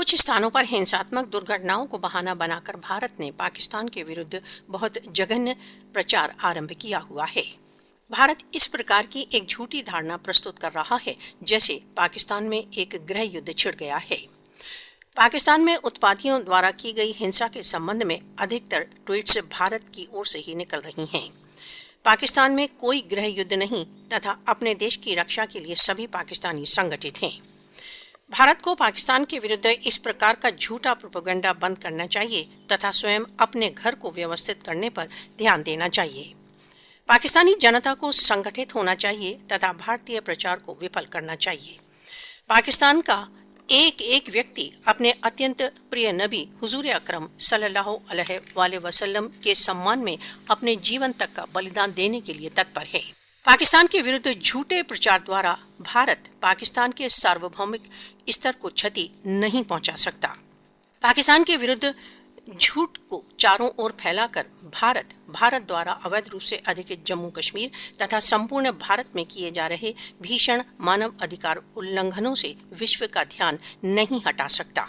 कुछ स्थानों पर हिंसात्मक दुर्घटनाओं को बहाना बनाकर भारत ने पाकिस्तान के विरुद्ध बहुत जघन्य प्रचार आरंभ किया हुआ है। भारत इस प्रकार की एक झूठी धारणा प्रस्तुत कर रहा है जैसे पाकिस्तान में एक गृह युद्ध छिड़ गया है। पाकिस्तान में उत्पातियों द्वारा की गई हिंसा के संबंध में अधिकतर ट्वीट्स भारत की ओर से ही निकल रही हैं। पाकिस्तान में कोई गृह युद्ध नहीं तथा अपने देश की रक्षा के लिए सभी पाकिस्तानी संगठित हैं। भारत को पाकिस्तान के विरुद्ध इस प्रकार का झूठा प्रोपेगेंडा बंद करना चाहिए तथा स्वयं अपने घर को व्यवस्थित करने पर ध्यान देना चाहिए। पाकिस्तानी जनता को संगठित होना चाहिए तथा भारतीय प्रचार को विफल करना चाहिए। पाकिस्तान का एक एक व्यक्ति अपने अत्यंत प्रिय नबी हुजूर अकरम सल्लल्लाहु अलैहि वसल्लम के सम्मान में अपने जीवन तक का बलिदान देने के लिए तत्पर है। पाकिस्तान के विरुद्ध झूठे प्रचार द्वारा भारत पाकिस्तान के सार्वभौमिक स्तर को क्षति नहीं पहुंचा सकता। पाकिस्तान के विरुद्ध झूठ को चारों ओर फैलाकर भारत द्वारा अवैध रूप से अधिकृत जम्मू कश्मीर तथा संपूर्ण भारत में किए जा रहे भीषण मानव अधिकार उल्लंघनों से विश्व का ध्यान नहीं हटा सकता।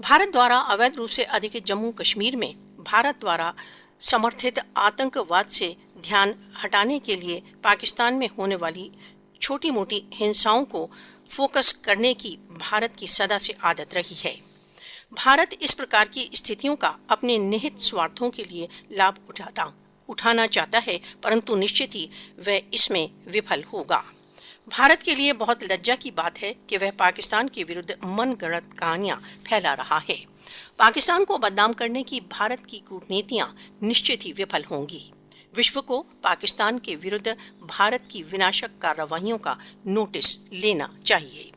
भारत द्वारा अवैध रूप से अधिकृत जम्मू कश्मीर में भारत द्वारा समर्थित आतंकवाद से ध्यान हटाने के लिए पाकिस्तान में होने वाली छोटी मोटी हिंसाओं को फोकस करने की भारत की सदा से आदत रही है। भारत इस प्रकार की स्थितियों का अपने निहित स्वार्थों के लिए लाभ उठाना चाहता है, परंतु निश्चित ही वह इसमें विफल होगा। भारत के लिए बहुत लज्जा की बात है कि वह पाकिस्तान के विरुद्ध मनगढ़ंत कहानियां फैला रहा है। पाकिस्तान को बदनाम करने की भारत की कूटनीतियां निश्चित ही विफल होंगी। विश्व को पाकिस्तान के विरुद्ध भारत की विनाशक कार्रवाइयों का नोटिस लेना चाहिए।